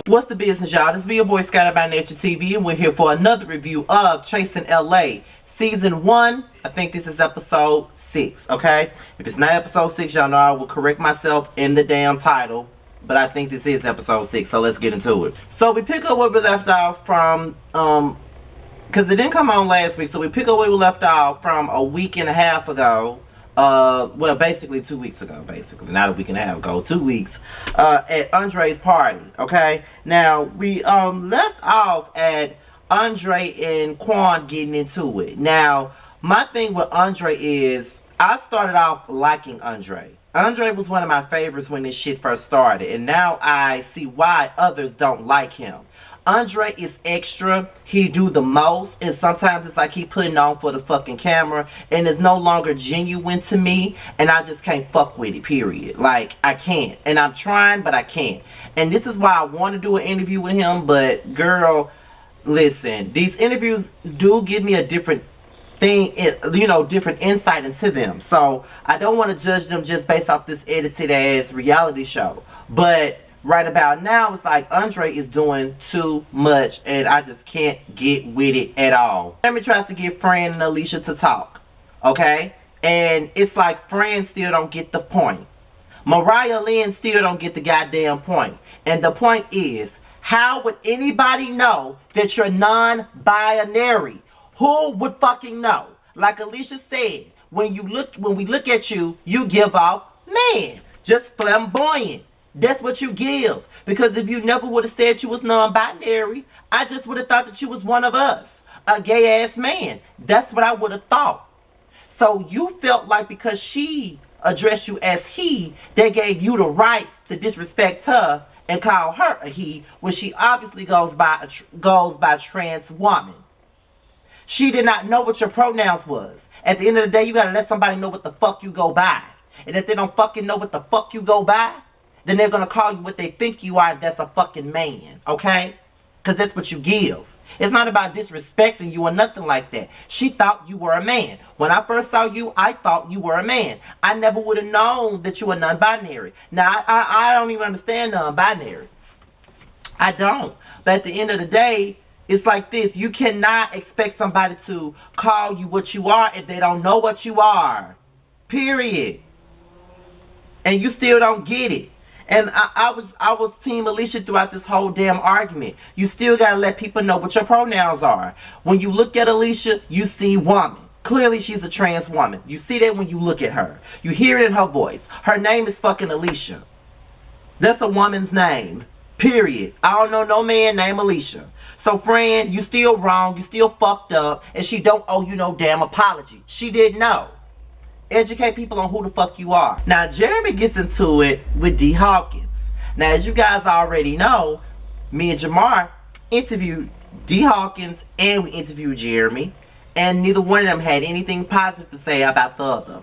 What's the business, y'all? This be your boy Skyler by Nature TV, and we're here for another review of Chasing LA Season 1. I think this is episode 6, okay? If it's not episode 6, y'all know I will correct myself in the damn title, but I think this is episode 6, so let's get into it. So we pick up where we left off from, because it didn't come on last week, so we pick up where we left off from a week and a half ago. Well, basically 2 weeks ago, basically, not a week and a half ago, 2 weeks, at Andre's party, okay? Now, we, left off at Andre and Quan getting into it. Now, my thing with Andre is, I started off liking Andre. Andre was one of my favorites when this shit first started, and now I see why others don't like him. Andre is extra, he do the most, and sometimes it's like he putting on for the fucking camera, and it's no longer genuine to me, and I just can't fuck with it, period. Like, I can't, and I'm trying, but I can't. And this is why I want to do an interview with him, but girl, listen, these interviews do give me a different thing, you know, different insight into them, so I don't want to judge them just based off this edited ass reality show, but right about now, it's like Andre is doing too much, and I just can't get with it at all. Jeremy tries to get Fran and Alicia to talk, okay? And it's like Fran still don't get the point. Mariah Lynn still don't get the goddamn point. And the point is, how would anybody know that you're non-binary? Who would fucking know? Like Alicia said, when we look at you, you give off man, just flamboyant. That's what you give. Because if you never would have said you was non-binary, I just would have thought that you was one of us. A gay ass man. That's what I would have thought. So you felt like because she addressed you as he, they gave you the right to disrespect her and call her a he, when she obviously goes by trans woman. She did not know what your pronouns was. At the end of the day, you gotta let somebody know what the fuck you go by. And if they don't fucking know what the fuck you go by, then they're gonna call you what they think you are. That's a fucking man, okay? Because that's what you give. It's not about disrespecting you or nothing like that. She thought you were a man. When I first saw you, I thought you were a man. I never would have known that you were non-binary. Now, I don't even understand non-binary. I don't. But at the end of the day, it's like this. You cannot expect somebody to call you what you are if they don't know what you are. Period. And you still don't get it. And I was Team Alicia throughout this whole damn argument. You still gotta let people know what your pronouns are. When you look at Alicia, you see woman. Clearly she's a trans woman. You see that when you look at her. You hear it in her voice. Her name is fucking Alicia. That's a woman's name. Period. I don't know no man named Alicia. So Fran, you still wrong. You still fucked up. And she don't owe you no damn apology. She didn't know. Educate people on who the fuck you are. Now, Jeremy gets into it with D. Hawkins. Now, as you guys already know, me and Jamar interviewed D. Hawkins and we interviewed Jeremy, and neither one of them had anything positive to say about the other.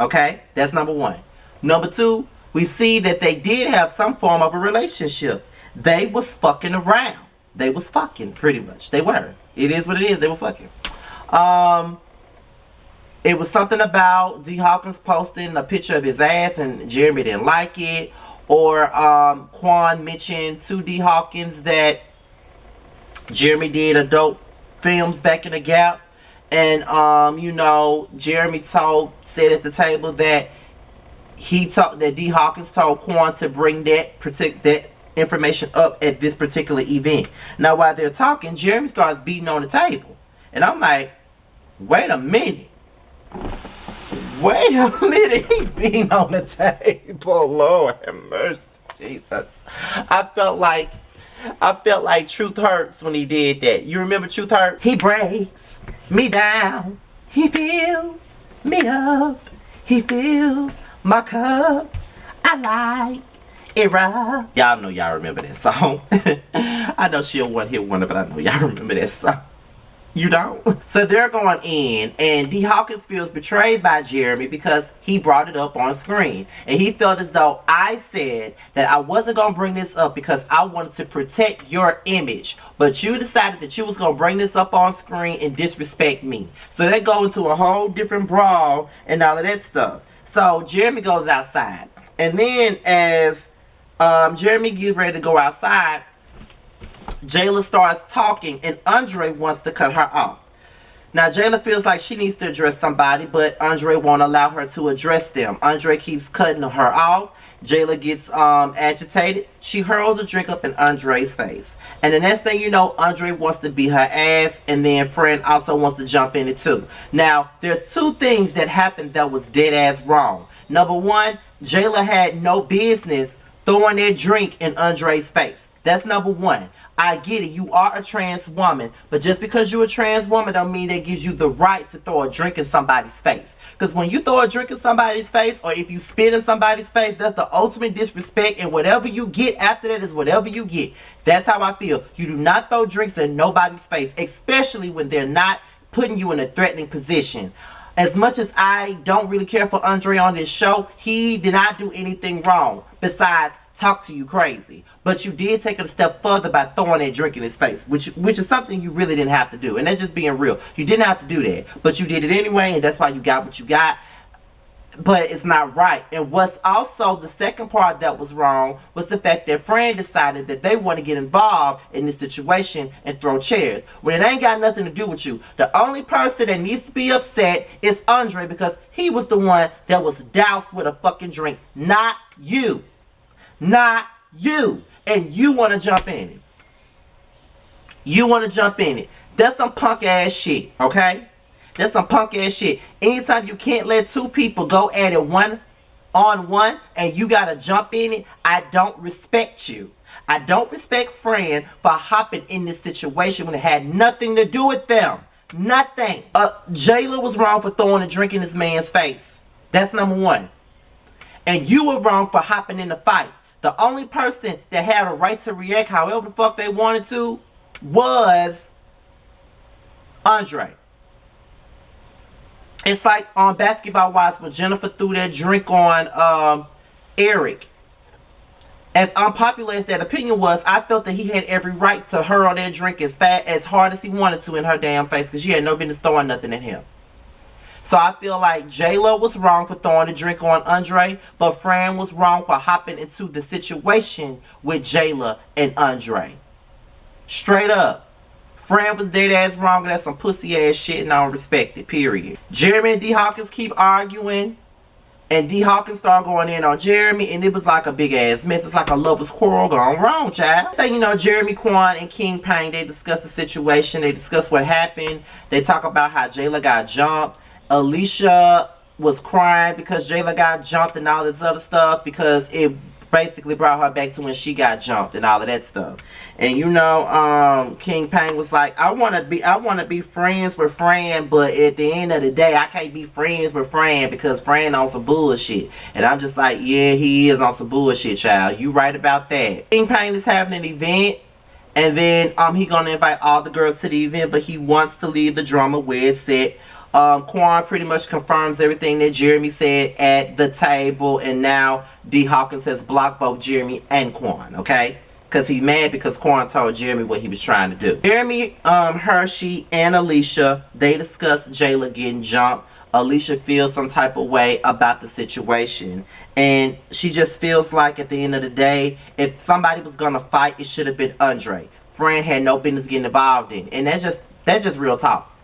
Okay? That's number one. Number two, we see that they did have some form of a relationship. They was fucking around. They was fucking, pretty much. They were. It is what it is. They were fucking. It was something about D. Hawkins posting a picture of his ass and Jeremy didn't like it. Or Quan mentioned to D. Hawkins that Jeremy did adult films back in the Gap. And, you know, Jeremy said at the table that that D. Hawkins told Quan to bring that information up at this particular event. Now, while they're talking, Jeremy starts beating on the table. And I'm like, wait a minute. Wait a minute, he being on the table. Lord have mercy, Jesus. I felt like Truth Hurts when he did that. You remember Truth Hurts? He breaks me down. He fills me up. He fills my cup. I like it rough. Y'all know y'all remember that song. I know she a one-hit wonder, but I know y'all remember that song. You don't? So they're going in, and D. Hawkins feels betrayed by Jeremy because he brought it up on screen. And he felt as though I said that I wasn't going to bring this up because I wanted to protect your image. But you decided that you was going to bring this up on screen and disrespect me. So they go into a whole different brawl and all of that stuff. So Jeremy goes outside. And then as Jeremy gets ready to go outside, Jayla starts talking and Andre wants to cut her off. Now Jayla feels like she needs to address somebody, but Andre won't allow her to address them. Andre keeps cutting her off. Jayla gets agitated. She hurls a drink up in Andre's face. And the next thing you know, Andre wants to beat her ass, and then Fran also wants to jump in it too. Now, there's two things that happened that was dead ass wrong. Number one, Jayla had no business throwing that drink in Andre's face. That's number one. I get it. You are a trans woman. But just because you're a trans woman don't mean that gives you the right to throw a drink in somebody's face. Because when you throw a drink in somebody's face, or if you spit in somebody's face, that's the ultimate disrespect. And whatever you get after that is whatever you get. That's how I feel. You do not throw drinks in nobody's face. Especially when they're not putting you in a threatening position. As much as I don't really care for Andre on this show, he did not do anything wrong. Besides talk to you crazy. But you did take it a step further by throwing that drink in his face, which is something you really didn't have to do. And that's just being real. You didn't have to do that, but you did it anyway, and that's why you got what you got. But it's not right. And what's also the second part that was wrong was the fact that Fran decided that they want to get involved in this situation and throw chairs. When it ain't got nothing to do with you. The only person that needs to be upset is Andre, because he was the one that was doused with a fucking drink. Not you. Not you. And you want to jump in it. You want to jump in it. That's some punk ass shit, okay? That's some punk ass shit. Anytime you can't let two people go at it one on one and you gotta jump in it, I don't respect you. I don't respect Fran for hopping in this situation when it had nothing to do with them. Nothing. Jayla was wrong for throwing a drink in this man's face. That's number one. And you were wrong for hopping in the fight. The only person that had a right to react however the fuck they wanted to was Andre. It's like on Basketball Wives when Jennifer threw that drink on Eric. As unpopular as that opinion was, I felt that he had every right to hurl that drink as hard as he wanted to in her damn face, because she had no business throwing nothing at him. So I feel like J-Lo was wrong for throwing a drink on Andre, but Fran was wrong for hopping into the situation with Jayla and Andre. Straight up. Fran was dead ass wrong, and that's some pussy ass shit, and I don't respect it, period. Jeremy and D. Hawkins keep arguing, and D. Hawkins started going in on Jeremy, and it was like a big ass mess. It's like a lover's quarrel gone wrong, child. So, you know, Jeremy Quan and King Pang, they discuss the situation, they discuss what happened, they talk about how Jayla got jumped. Alicia was crying because Jayla got jumped and all this other stuff, because it basically brought her back to when she got jumped and all of that stuff. And you know, King Pang was like, I wanna be friends with Fran, but at the end of the day, I can't be friends with Fran because Fran on some bullshit. And I'm just like, yeah, he is on some bullshit, child. You right about that. King Pang is having an event, and then he gonna invite all the girls to the event, but he wants to leave the drama where it's at. Quan pretty much confirms everything that Jeremy said at the table, and now D. Hawkins has blocked both Jeremy and Quan, okay? Because he's mad because Quan told Jeremy what he was trying to do. Jeremy, Hershey, and Alicia, they discuss Jayla getting jumped. Alicia feels some type of way about the situation, and she just feels like at the end of the day, if somebody was gonna fight, it should have been Andre. Fran had no business getting involved in, and that's just real talk.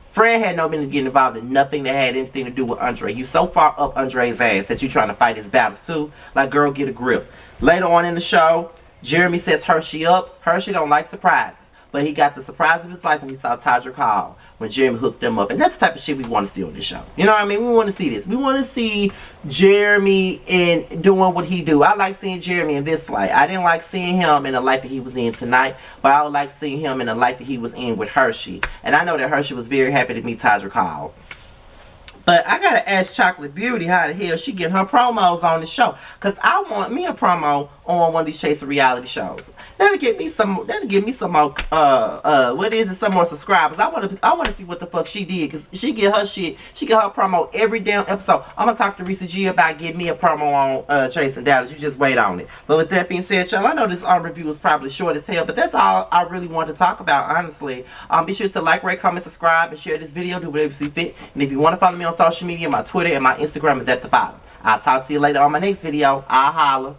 Fran had no business getting involved in nothing that had anything to do with Andre. You so far up Andre's ass that you trying to fight his battles too. Like, girl, get a grip. Later on in the show, Jeremy sets Hershey up. Hershey don't like surprises, but he got the surprise of his life when he saw Todrick Hall, when Jeremy hooked them up. And that's the type of shit we want to see on this show. You know what I mean? We want to see this. We want to see Jeremy in doing what he do. I like seeing Jeremy in this light. I didn't like seeing him in the light that he was in tonight, but I would like seeing him in the light that he was in with Hershey. And I know that Hershey was very happy to meet Todrick Hall. But I gotta ask Chocolate Beauty how the hell she getting her promos on the show. Cause I want me a promo on one of these Chasing reality shows. That'll get me some. That'll give me some more. What is it? Some more subscribers. I wanna see what the fuck she did. Cause she get her shit. She get her promo every damn episode. I'm gonna talk to Risa G about getting me a promo on Chasing Dallas. You just wait on it. But with that being said, y'all, I know this review was probably short as hell, but that's all I really want to talk about, honestly. Be sure to like, rate, comment, subscribe, and share this video. Do whatever you see fit. And if you want to follow me on social media, my Twitter and my Instagram is at the bottom. I'll talk to you later on my next video. I'll holla.